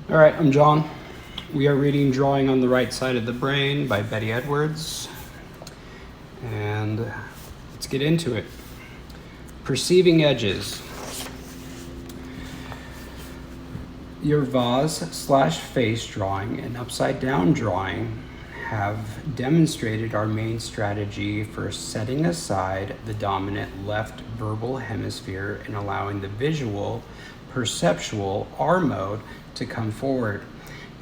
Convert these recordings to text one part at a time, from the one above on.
All right, I'm John. We are reading Drawing on the Right Side of the Brain by Betty Edwards. And let's get into it. Perceiving edges. Your vase/face drawing and upside down drawing have demonstrated our main strategy for setting aside the dominant left verbal hemisphere and allowing the visual, perceptual R mode to come forward.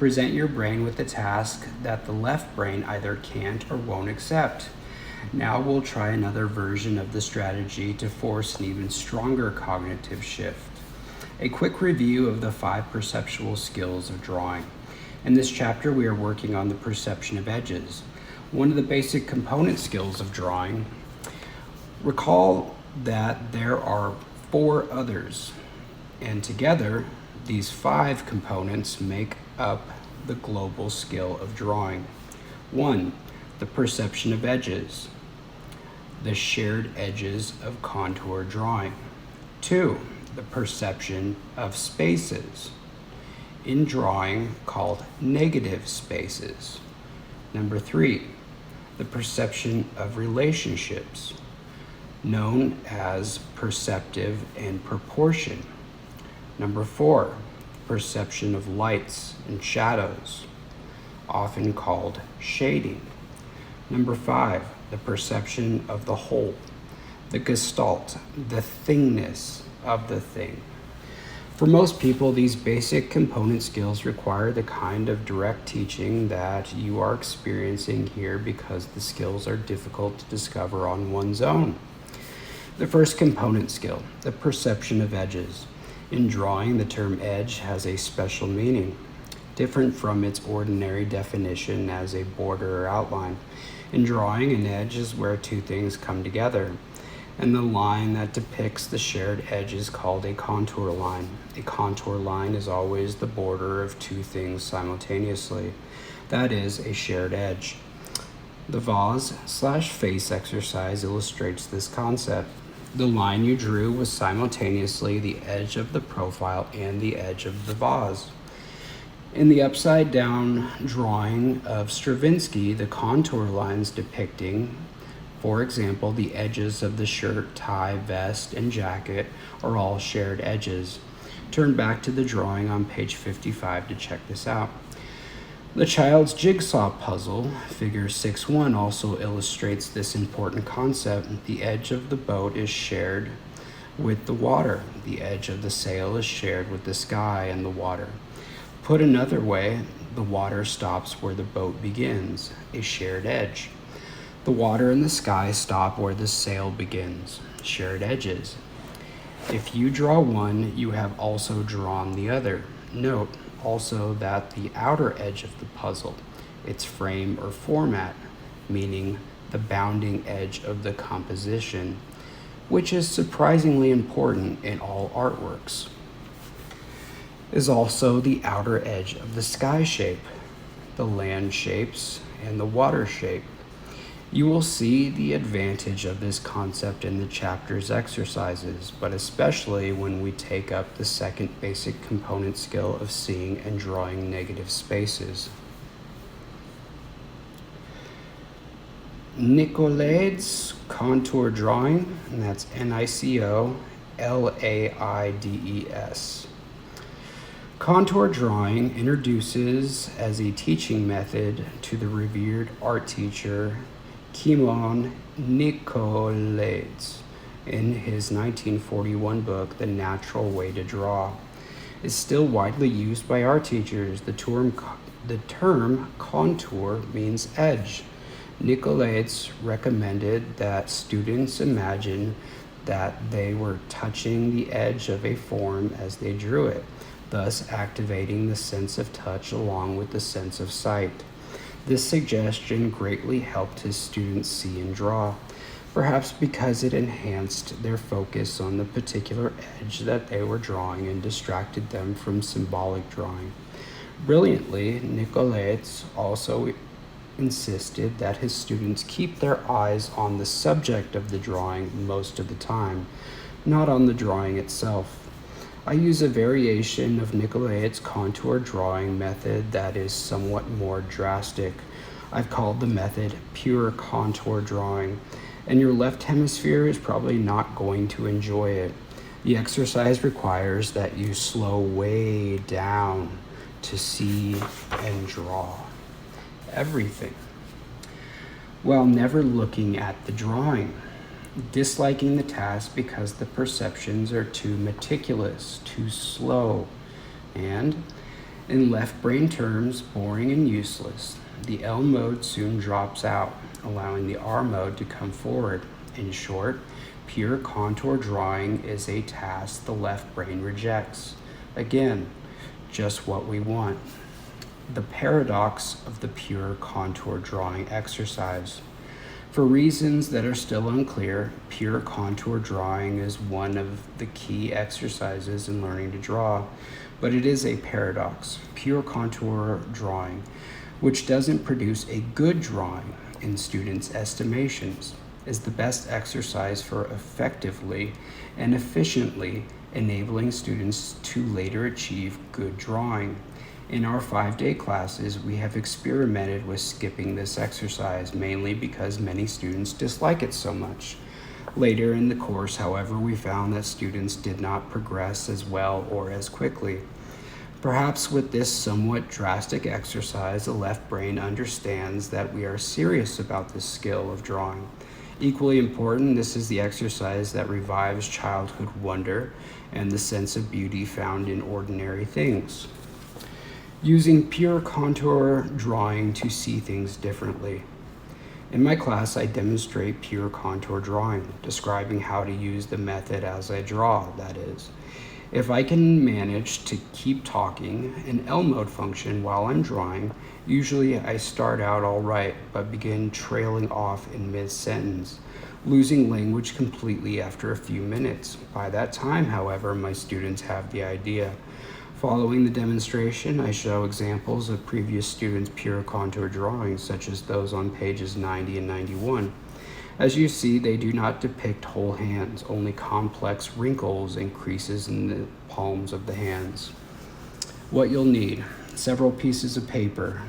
Present your brain with the task that the left brain either can't or won't accept. Now we'll try another version of the strategy to force an even stronger cognitive shift. A quick review of the 5 perceptual skills of drawing. In this chapter, we are working on the perception of edges, one of the basic component skills of drawing. Recall that there are 4 others, and together, these 5 components make up the global skill of drawing. 1. The perception of edges, the shared edges of contour drawing. 2. The perception of spaces, in drawing called negative spaces. Number 3, the perception of relationships, known as perceptive and proportion. Number 4, perception of lights and shadows, often called shading. Number 5, the perception of the whole, the gestalt, the thingness of the thing. For most people, these basic component skills require the kind of direct teaching that you are experiencing here because the skills are difficult to discover on one's own. The first component skill, the perception of edges. In drawing, the term edge has a special meaning, different from its ordinary definition as a border or outline. In drawing, an edge is where 2 things come together, and the line that depicts the shared edge is called a contour line. A contour line is always the border of 2 things simultaneously. That is a shared edge. The vase/face exercise illustrates this concept. The line you drew was simultaneously the edge of the profile and the edge of the vase. In the upside down drawing of Stravinsky, the contour lines depicting, for example, the edges of the shirt, tie, vest, and jacket are all shared edges. Turn back to the drawing on page 55 to check this out. The child's jigsaw puzzle, figure 6.1, also illustrates this important concept. The edge of the boat is shared with the water. The edge of the sail is shared with the sky and the water. Put another way, the water stops where the boat begins, a shared edge. The water and the sky stop where the sail begins, shared edges. If you draw one, you have also drawn the other. Note also that the outer edge of the puzzle, its frame or format, meaning the bounding edge of the composition, which is surprisingly important in all artworks, is also the outer edge of the sky shape, the land shapes, and the water shape. You will see the advantage of this concept in the chapter's exercises, but especially when we take up the second basic component skill of seeing and drawing negative spaces. Nicolaides contour drawing, and that's Nicolaides. Contour drawing introduces as a teaching method to the revered art teacher Nicolaides in his 1941 book, The Natural Way to Draw. Is still widely used by art teachers. The term contour means edge. Nicolaides recommended that students imagine that they were touching the edge of a form as they drew it, thus activating the sense of touch along with the sense of sight. This suggestion greatly helped his students see and draw, perhaps because it enhanced their focus on the particular edge that they were drawing and distracted them from symbolic drawing. Brilliantly, Nicolaides also insisted that his students keep their eyes on the subject of the drawing most of the time, not on the drawing itself. I use a variation of Nicolet's contour drawing method that is somewhat more drastic. I've called the method pure contour drawing, and your left hemisphere is probably not going to enjoy it. The exercise requires that you slow way down to see and draw everything, while never looking at the drawing, disliking the task because the perceptions are too meticulous, too slow, and, in left brain terms, boring and useless. The L mode soon drops out, allowing the R mode to come forward. In short, pure contour drawing is a task the left brain rejects. Again, just what we want. The paradox of the pure contour drawing exercise. For reasons that are still unclear, pure contour drawing is one of the key exercises in learning to draw, but it is a paradox. Pure contour drawing, which doesn't produce a good drawing in students' estimations, is the best exercise for effectively and efficiently enabling students to later achieve good drawing. In our 5-day classes, we have experimented with skipping this exercise, mainly because many students dislike it so much. Later in the course, however, we found that students did not progress as well or as quickly. Perhaps with this somewhat drastic exercise, the left brain understands that we are serious about this skill of drawing. Equally important, this is the exercise that revives childhood wonder and the sense of beauty found in ordinary things. Using pure contour drawing to see things differently. In my class, I demonstrate pure contour drawing, describing how to use the method as I draw, that is. If I can manage to keep talking an L mode function while I'm drawing, usually I start out all right, but begin trailing off in mid-sentence, losing language completely after a few minutes. By that time, however, my students have the idea. Following the demonstration, I show examples of previous students' pure contour drawings, such as those on pages 90 and 91. As you see, they do not depict whole hands, only complex wrinkles and creases in the palms of the hands. What you'll need: several pieces of paper,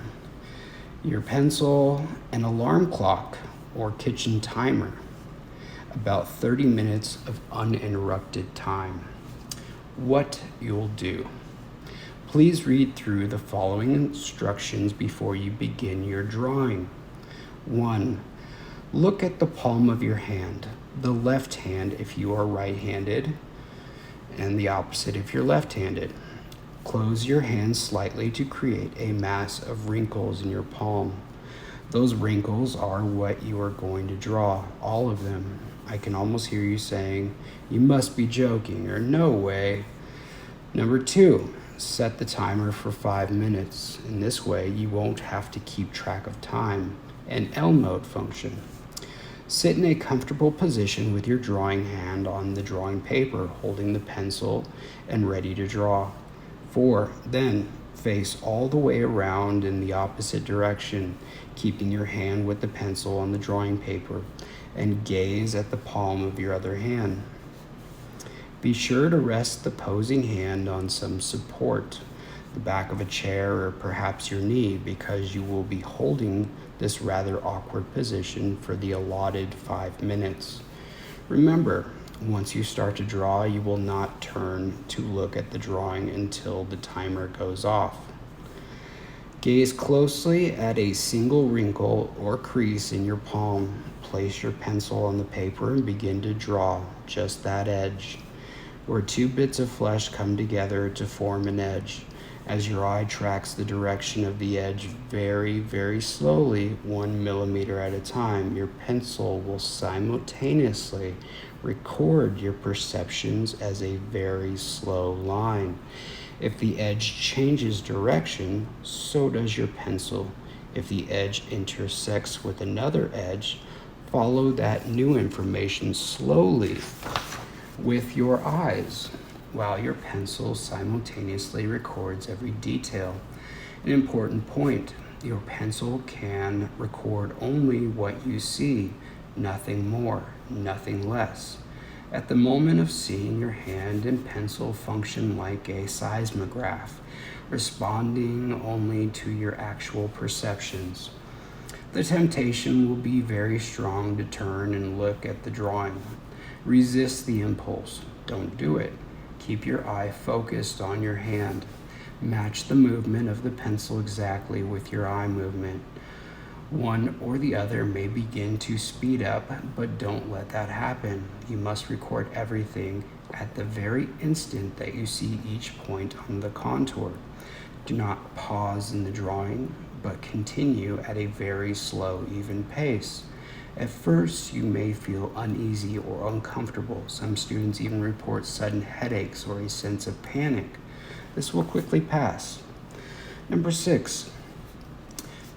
your pencil, an alarm clock or kitchen timer, about 30 minutes of uninterrupted time. What you'll do. Please read through the following instructions before you begin your drawing. 1. Look at the palm of your hand, the left hand if you are right-handed, and the opposite if you're left-handed. Close your hand slightly to create a mass of wrinkles in your palm. Those wrinkles are what you are going to draw, all of them. I can almost hear you saying, "You must be joking," or "No way." Number 2. Set the timer for 5 minutes. In this way, you won't have to keep track of time. An L mode function. Sit in a comfortable position with your drawing hand on the drawing paper, holding the pencil and ready to draw. 4. Then face all the way around in the opposite direction, keeping your hand with the pencil on the drawing paper, and gaze at the palm of your other hand. Be sure to rest the posing hand on some support, the back of a chair or perhaps your knee, because you will be holding this rather awkward position for the allotted 5 minutes. Remember, once you start to draw, you will not turn to look at the drawing until the timer goes off. Gaze closely at a single wrinkle or crease in your palm. Place your pencil on the paper and begin to draw just that edge, where 2 bits of flesh come together to form an edge. As your eye tracks the direction of the edge very, very slowly, 1 millimeter at a time, your pencil will simultaneously record your perceptions as a very slow line. If the edge changes direction, so does your pencil. If the edge intersects with another edge, follow that new information slowly with your eyes, while your pencil simultaneously records every detail. An important point: your pencil can record only what you see, nothing more, nothing less. At the moment of seeing, your hand and pencil function like a seismograph, responding only to your actual perceptions. The temptation will be very strong to turn and look at the drawing. Resist the impulse. Don't do it. Keep your eye focused on your hand. Match the movement of the pencil exactly with your eye movement. One or the other may begin to speed up, but don't let that happen. You must record everything at the very instant that you see each point on the contour. Do not pause in the drawing, but continue at a very slow, even pace. At first, you may feel uneasy or uncomfortable. Some students even report sudden headaches or a sense of panic. This will quickly pass. Number 6.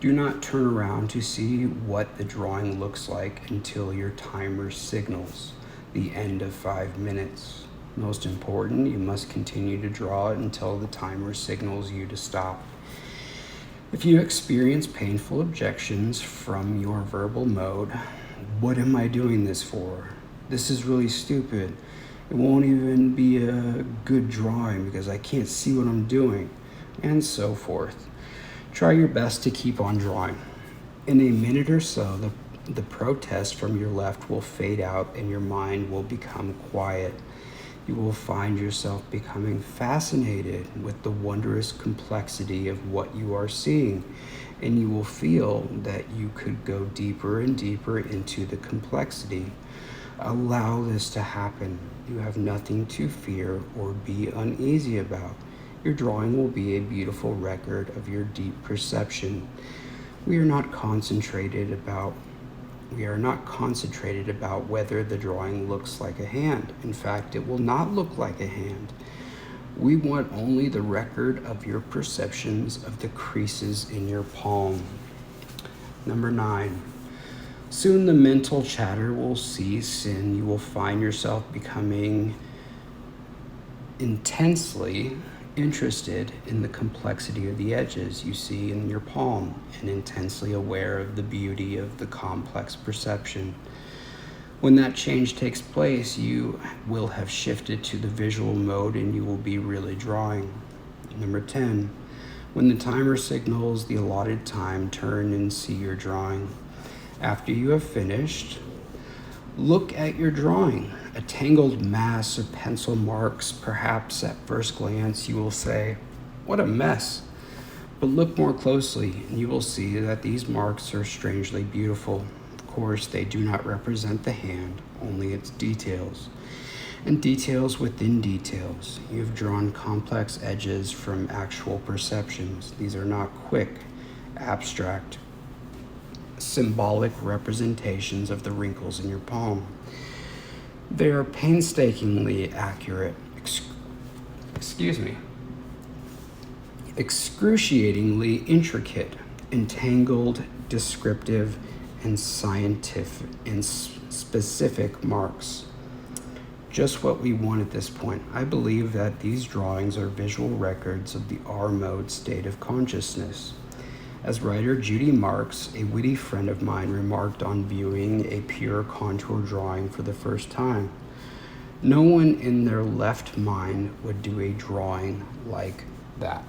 Do not turn around to see what the drawing looks like until your timer signals the end of 5 minutes. Most important, you must continue to draw it until the timer signals you to stop. If you experience painful objections from your verbal mode, what am I doing this for? This is really stupid. It won't even be a good drawing because I can't see what I'm doing, and so forth. Try your best to keep on drawing. In a minute or so, the protest from your left will fade out and your mind will become quiet. You will find yourself becoming fascinated with the wondrous complexity of what you are seeing, and you will feel that you could go deeper and deeper into the complexity. Allow this to happen. You have nothing to fear or be uneasy about. Your drawing will be a beautiful record of your deep perception. We are not concentrated about whether the drawing looks like a hand. In fact, it will not look like a hand. We want only the record of your perceptions of the creases in your palm. Number 9. Soon the mental chatter will cease and you will find yourself becoming intensely interested in the complexity of the edges you see in your palm and intensely aware of the beauty of the complex perception. When that change takes place, you will have shifted to the visual mode and you will be really drawing. Number 10, when the timer signals the allotted time, turn and see your drawing. After you have finished, look at your drawing. A tangled mass of pencil marks. Perhaps at first glance you will say, "What a mess." But look more closely and you will see that these marks are strangely beautiful. Of course, they do not represent the hand, only its details. And details within details. You have drawn complex edges from actual perceptions. These are not quick, abstract, symbolic representations of the wrinkles in your palm. They are painstakingly accurate, excruciatingly intricate, entangled, descriptive, and scientific and specific marks. Just what we want at this point. I believe that these drawings are visual records of the R mode state of consciousness. As writer Judy Marks, a witty friend of mine, remarked on viewing a pure contour drawing for the first time, "No one in their left mind would do a drawing like that."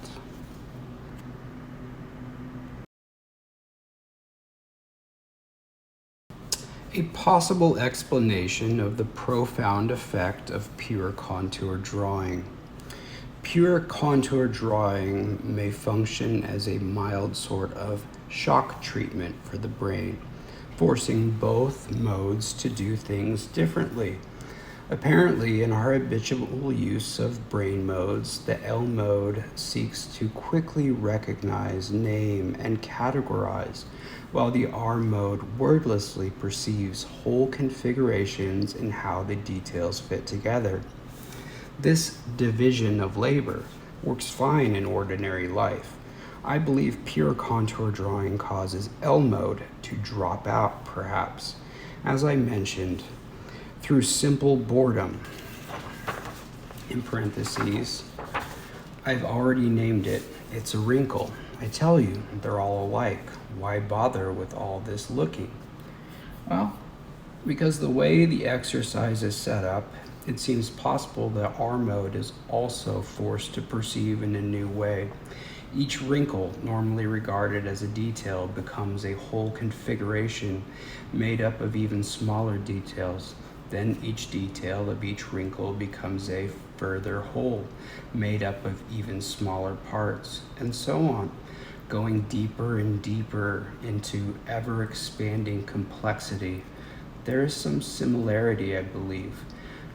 A possible explanation of the profound effect of pure contour drawing. Pure contour drawing may function as a mild sort of shock treatment for the brain, forcing both modes to do things differently. Apparently, in our habitual use of brain modes, the L mode seeks to quickly recognize, name, and categorize, while the R mode wordlessly perceives whole configurations and how the details fit together. This division of labor works fine in ordinary life. I believe pure contour drawing causes L mode to drop out, perhaps, as I mentioned, through simple boredom. In parentheses, I've already named it. It's a wrinkle. I tell you, they're all alike. Why bother with all this looking? Well, Because the way the exercise is set up, it seems possible that our mode is also forced to perceive in a new way. Each wrinkle, normally regarded as a detail, becomes a whole configuration made up of even smaller details. Then each detail of each wrinkle becomes a further whole, made up of even smaller parts, and so on, going deeper and deeper into ever-expanding complexity. There is some similarity, I believe,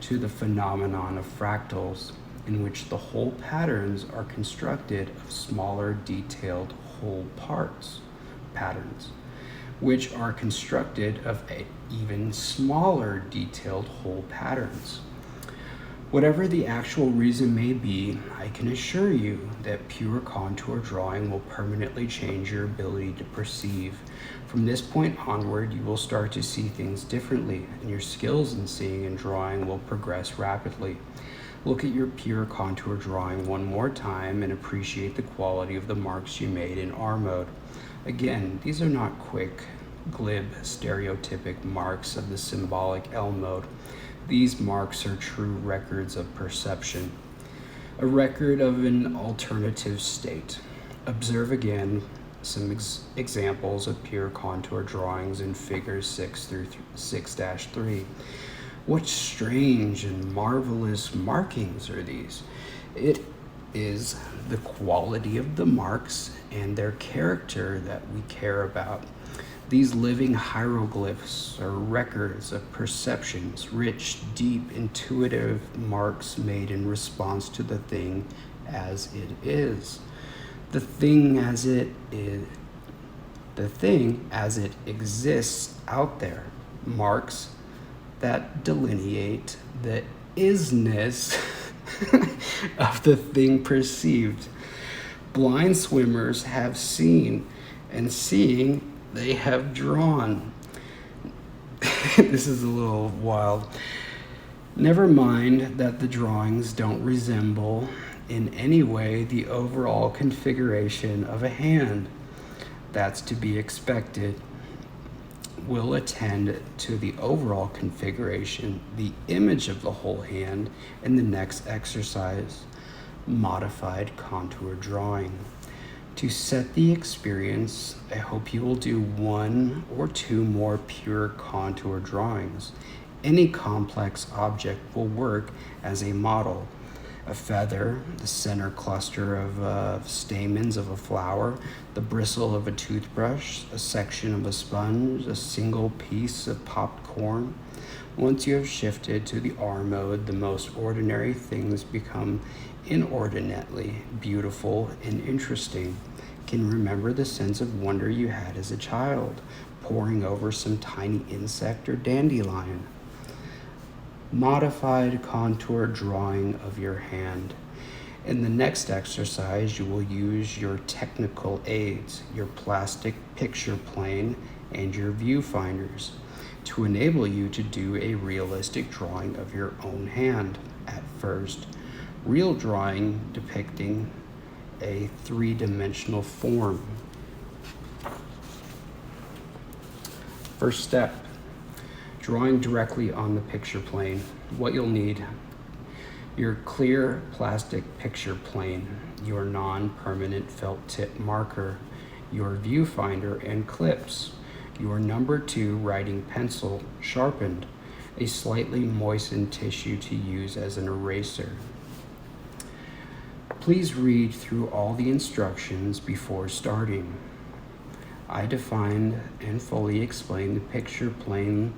to the phenomenon of fractals, in which the whole patterns are constructed of smaller detailed whole patterns, which are constructed of even smaller detailed whole patterns. Whatever the actual reason may be, I can assure you that pure contour drawing will permanently change your ability to perceive. From this point onward, you will start to see things differently, and your skills in seeing and drawing will progress rapidly. Look at your pure contour drawing one more time and appreciate the quality of the marks you made in R mode. Again, these are not quick, glib, stereotypic marks of the symbolic L mode. These marks are true records of perception, a record of an alternative state. Observe again some examples of pure contour drawings in figures 6 through 6-3. What strange and marvelous markings are these? It is the quality of the marks and their character that we care about. These living hieroglyphs are records of perceptions, rich, deep, intuitive marks made in response to the thing as it is. The thing as it exists out there. Marks that delineate the isness of the thing perceived. Blind swimmers have seen, and seeing, they have drawn. This is a little wild. Never mind that the drawings don't resemble in any way the overall configuration of a hand. That's to be expected. We'll attend to the overall configuration, the image of the whole hand, in the next exercise, modified contour drawing. To set the experience, I hope you will do 1 or 2 more pure contour drawings. Any complex object will work as a model. A feather, the center cluster of stamens of a flower, the bristle of a toothbrush, a section of a sponge, a single piece of popped corn. Once you have shifted to the R mode, the most ordinary things become inordinately beautiful and interesting. Can remember the sense of wonder you had as a child, poring over some tiny insect or dandelion. Modified contour drawing of your hand. In the next exercise, you will use your technical aids, your plastic picture plane, and your viewfinders to enable you to do a realistic drawing of your own hand. At first, real drawing depicting a 3-dimensional form. First step, drawing directly on the picture plane. What you'll need: your clear plastic picture plane, your non-permanent felt tip marker, your viewfinder and clips, your number 2 writing pencil sharpened, a slightly moistened tissue to use as an eraser. Please read through all the instructions before starting. I define and fully explain the picture plane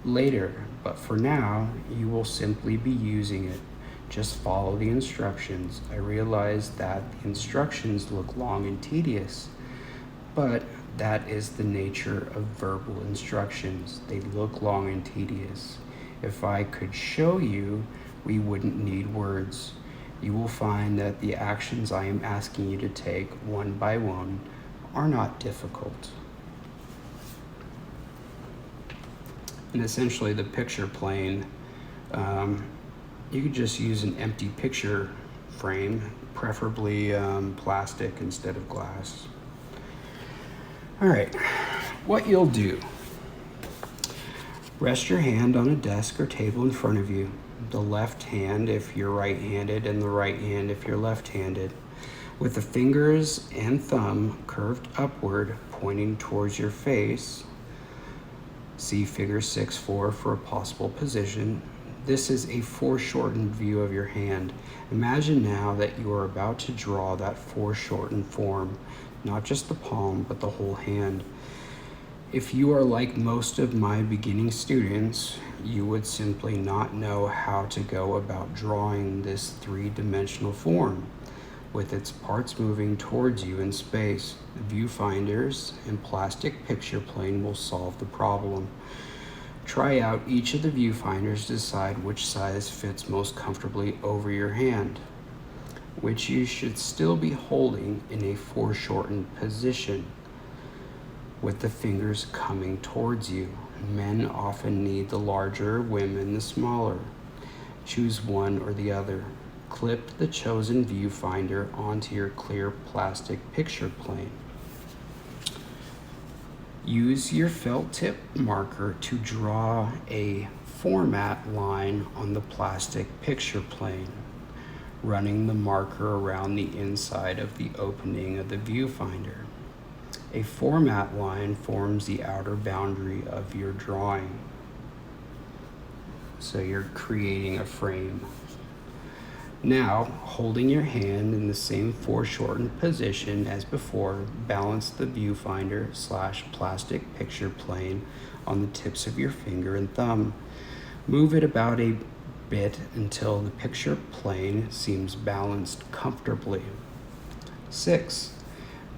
later, but for now, you will simply be using it. Just follow the instructions. I realize that the instructions look long and tedious, but that is the nature of verbal instructions. They look long and tedious. If I could show you, we wouldn't need words. You will find that the actions I am asking you to take one by one are not difficult. And essentially the picture plane, you could just use an empty picture frame, preferably plastic instead of glass. All right, what you'll do, Rest your hand on a desk or table in front of you. The left hand if you're right-handed and the right hand if you're left-handed, with the fingers and thumb curved upward, pointing towards your face. See figure 6.4 for a possible position. This is a foreshortened view of your hand. Imagine now that you are about to draw that foreshortened form, not just the palm, but the whole hand. If you are like most of my beginning students, you would simply not know how to go about drawing this three-dimensional form with its parts moving towards you in space. Viewfinders and plastic picture plane will solve the problem. Try out each of the viewfinders to decide which size fits most comfortably over your hand, which you should still be holding in a foreshortened position with the fingers coming towards you. Men often need the larger, women the smaller. Choose one or the other. Clip the chosen viewfinder onto your clear plastic picture plane. Use your felt tip marker to draw a format line on the plastic picture plane, running the marker around the inside of the opening of the viewfinder. A format line forms the outer boundary of your drawing. So you're creating a frame. Now, holding your hand in the same foreshortened position as before, balance the viewfinder / plastic picture plane on the tips of your finger and thumb. Move it about a bit until the picture plane seems balanced comfortably. 6.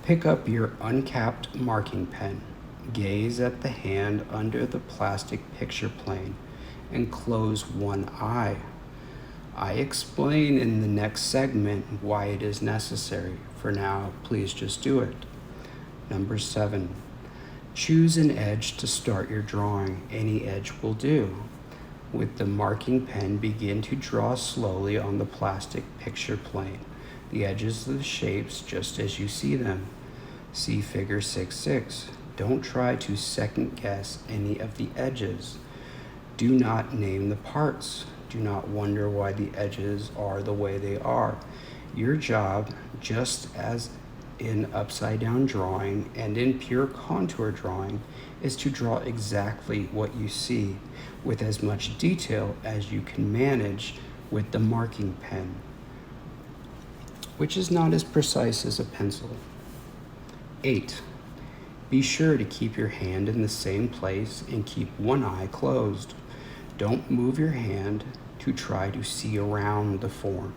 Pick up your uncapped marking pen. Gaze at the hand under the plastic picture plane and close one eye. I explain in the next segment why it is necessary. For now, please just do it. Number 7, choose an edge to start your drawing. Any edge will do. With the marking pen, begin to draw slowly on the plastic picture plane. The edges of the shapes just as you see them. See figure 6.6. Don't try to second guess any of the edges. Do not name the parts. Do not wonder why the edges are the way they are. Your job, just as in upside down drawing and in pure contour drawing, is to draw exactly what you see with as much detail as you can manage with the marking pen, which is not as precise as a pencil. 8. Be sure to keep your hand in the same place and keep one eye closed. Don't move your hand to try to see around the form.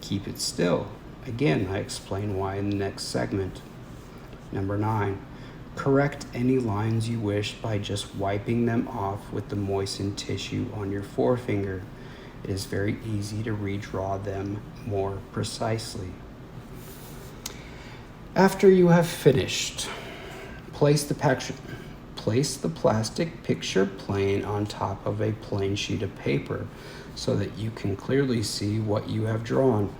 Keep it still. Again, I explain why in the next segment. Number 9, correct any lines you wish by just wiping them off with the moistened tissue on your forefinger. It is very easy to redraw them more precisely. After you have finished, place the plastic picture plane on top of a plain sheet of paper so that you can clearly see what you have drawn.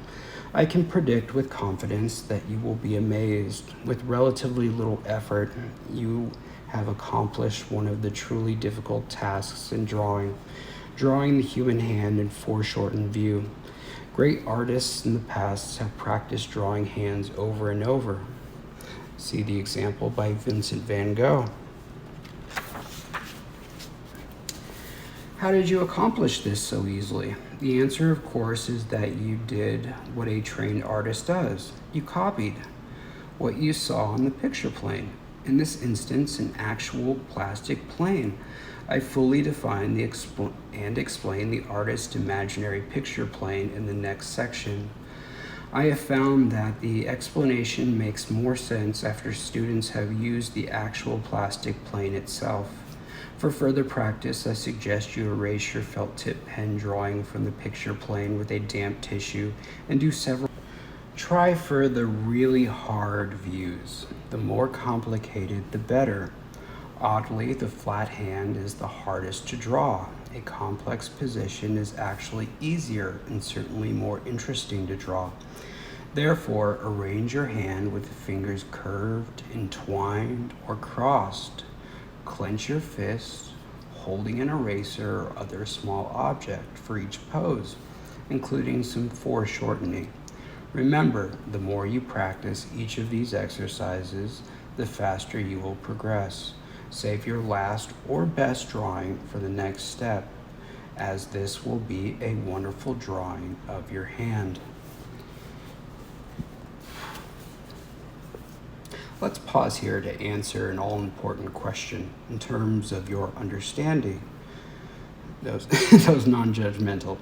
I can predict with confidence that you will be amazed. With relatively little effort, you have accomplished one of the truly difficult tasks in drawing the human hand in foreshortened view. Great artists in the past have practiced drawing hands over and over. See the example by Vincent van Gogh. How did you accomplish this so easily? The answer, of course, is that you did what a trained artist does. You copied what you saw on the picture plane. In this instance, an actual plastic plane. I fully define and explain the artist's imaginary picture plane in the next section. I have found that the explanation makes more sense after students have used the actual plastic plane itself. For further practice, I suggest you erase your felt tip pen drawing from the picture plane with a damp tissue and do several. Try for the really hard views. The more complicated, the better. Oddly, the flat hand is the hardest to draw. A complex position is actually easier and certainly more interesting to draw. Therefore, arrange your hand with the fingers curved, entwined, or crossed. Clench your fists, holding an eraser or other small object for each pose, including some foreshortening. Remember, the more you practice each of these exercises, the faster you will progress. Save your last or best drawing for the next step, as this will be a wonderful drawing of your hand. Let's pause here to answer an all-important question in terms of your understanding. Those non-judgmental.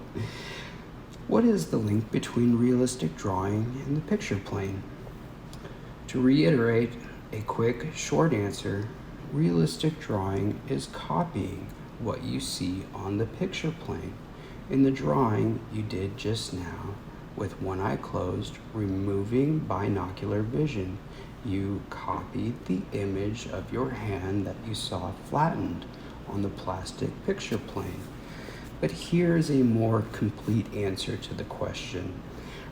What is the link between realistic drawing and the picture plane? To reiterate a quick, short answer, realistic drawing is copying what you see on the picture plane. In the drawing you did just now, with one eye closed, removing binocular vision, you copied the image of your hand that you saw flattened on the plastic picture plane. But here's a more complete answer to the question.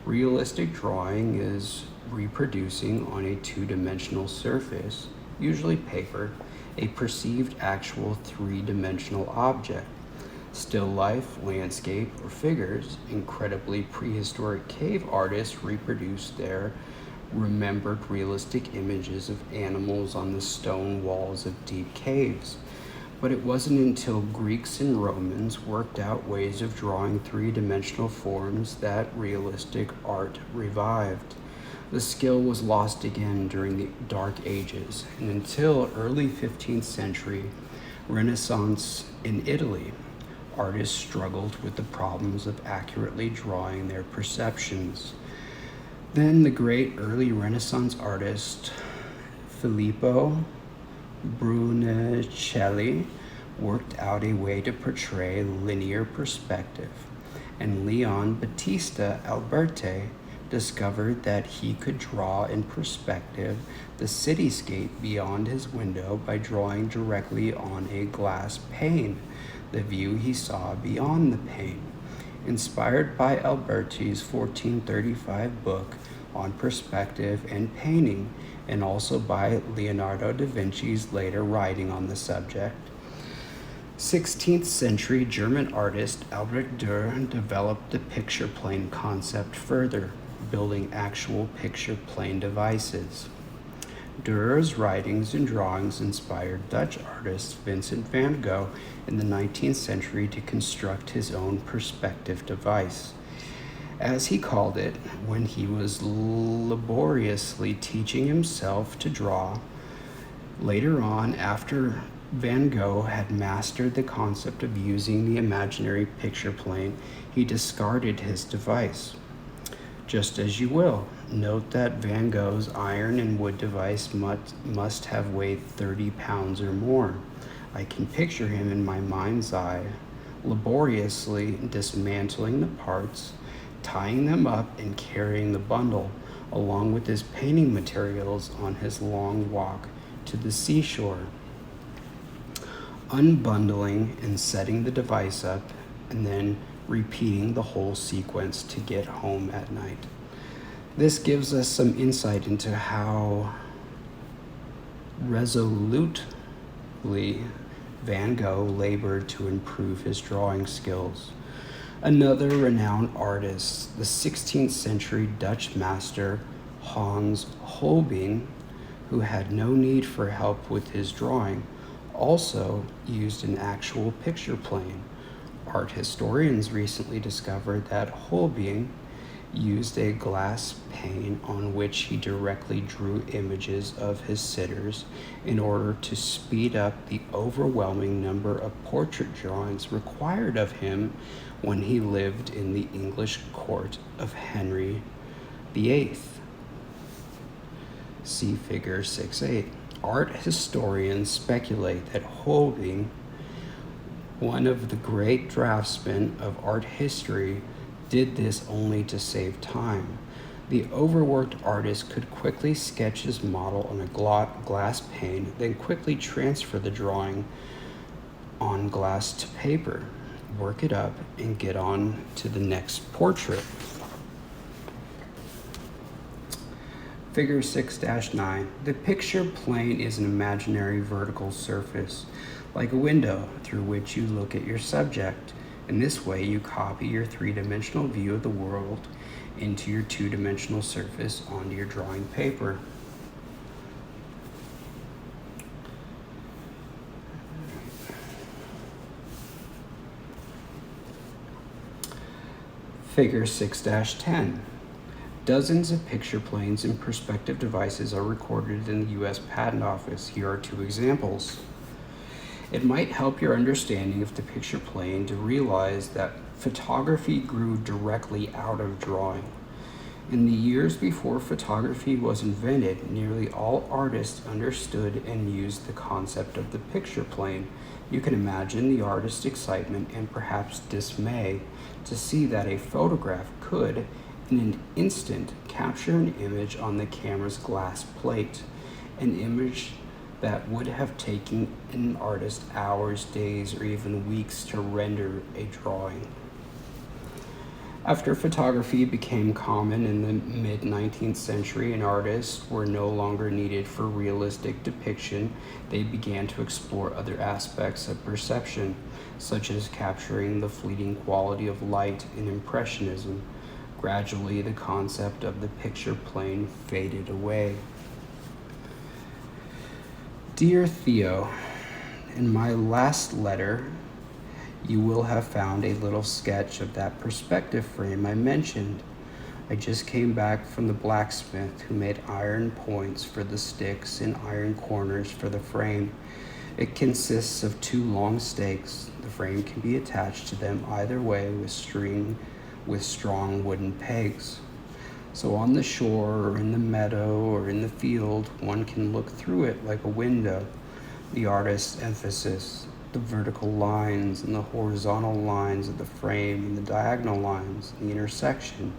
Realistic drawing is reproducing on a two-dimensional surface, usually paper, a perceived actual three-dimensional object. Still life, landscape, or figures. Incredibly prehistoric cave artists reproduced their remembered realistic images of animals on the stone walls of deep caves. But it wasn't until Greeks and Romans worked out ways of drawing three-dimensional forms that realistic art revived. The skill was lost again during the Dark Ages and until early 15th century Renaissance in Italy. Artists struggled with the problems of accurately drawing their perceptions. Then the great early Renaissance artist Filippo Brunelleschi worked out a way to portray linear perspective, and Leon Battista Alberti discovered that he could draw in perspective the cityscape beyond his window by drawing directly on a glass pane, the view he saw beyond the pane. Inspired by Alberti's 1435 book on perspective and painting, and also by Leonardo da Vinci's later writing on the subject, 16th century German artist Albrecht Dürer developed the picture plane concept further, building actual picture plane devices. Dürer's writings and drawings inspired Dutch artist Vincent van Gogh in the 19th century to construct his own perspective device, as he called it, when he was laboriously teaching himself to draw. Later on, after Van Gogh had mastered the concept of using the imaginary picture plane, he discarded his device. Just as you will. Note that Van Gogh's iron and wood device must have weighed 30 pounds or more. I can picture him in my mind's eye, laboriously dismantling the parts, tying them up and carrying the bundle, along with his painting materials on his long walk to the seashore. Unbundling and setting the device up, and then repeating the whole sequence to get home at night. This gives us some insight into how resolutely Van Gogh labored to improve his drawing skills. Another renowned artist, the 16th century Dutch master Hans Holbein, who had no need for help with his drawing, also used an actual picture plane. Art historians recently discovered that Holbein used a glass pane on which he directly drew images of his sitters in order to speed up the overwhelming number of portrait drawings required of him when he lived in the English court of Henry VIII. See figure 6.8. Art historians speculate that Holbein, one of the great draftsmen of art history, did this only to save time. The overworked artist could quickly sketch his model on a glass pane, then quickly transfer the drawing on glass to paper, work it up, and get on to the next portrait. Figure 6-9. The picture plane is an imaginary vertical surface. like a window through which you look at your subject. In this way, you copy your three-dimensional view of the world into your two-dimensional surface onto your drawing paper. Figure 6-10. Dozens of picture planes and perspective devices are recorded in the U.S. Patent Office. Here are two examples. It might help your understanding of the picture plane to realize that photography grew directly out of drawing. In the years before photography was invented, nearly all artists understood and used the concept of the picture plane. You can imagine the artist's excitement and perhaps dismay to see that a photograph could, in an instant, capture an image on the camera's glass plate, an image that would have taken an artist hours, days, or even weeks to render a drawing. After photography became common in the mid-19th century and artists were no longer needed for realistic depiction, they began to explore other aspects of perception, such as capturing the fleeting quality of light in Impressionism. Gradually, the concept of the picture plane faded away. Dear Theo, in my last letter, you will have found a little sketch of that perspective frame I mentioned. I just came back from the blacksmith who made iron points for the sticks and iron corners for the frame. It consists of two long stakes. The frame can be attached to them either way with strong wooden pegs. So on the shore or in the meadow or in the field, one can look through it like a window. The artist's emphasis, the vertical lines and the horizontal lines of the frame and the diagonal lines, the intersection,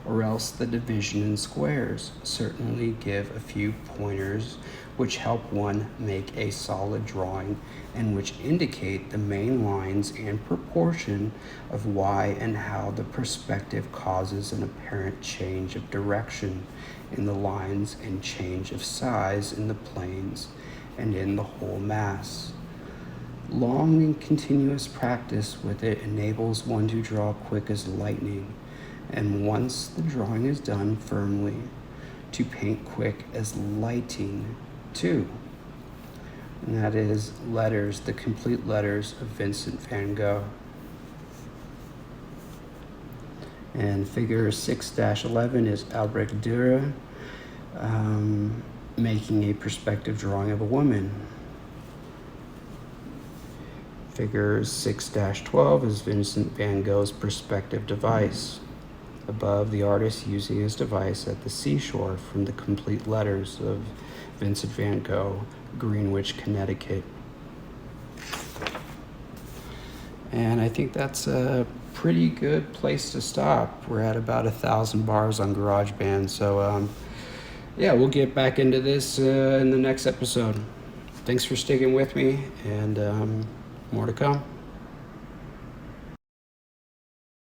or else the division in squares, certainly give a few pointers which help one make a solid drawing and which indicate the main lines and proportion of why and how the perspective causes an apparent change of direction in the lines and change of size in the planes and in the whole mass. Long and continuous practice with it enables one to draw quick as lightning, and once the drawing is done firmly, to paint quick as lighting too. And that is Letters, the Complete Letters of Vincent van Gogh. And figure 6-11 is Albrecht Dürer making a perspective drawing of a woman. Figure 6-12 is Vincent van Gogh's perspective device. Above, the artist using his device at the seashore from the Complete Letters of Vincent van Gogh, Greenwich, Connecticut. And I think that's a pretty good place to stop. We're at about 1,000 bars on GarageBand. So, we'll get back into this in the next episode. Thanks for sticking with me, and more to come.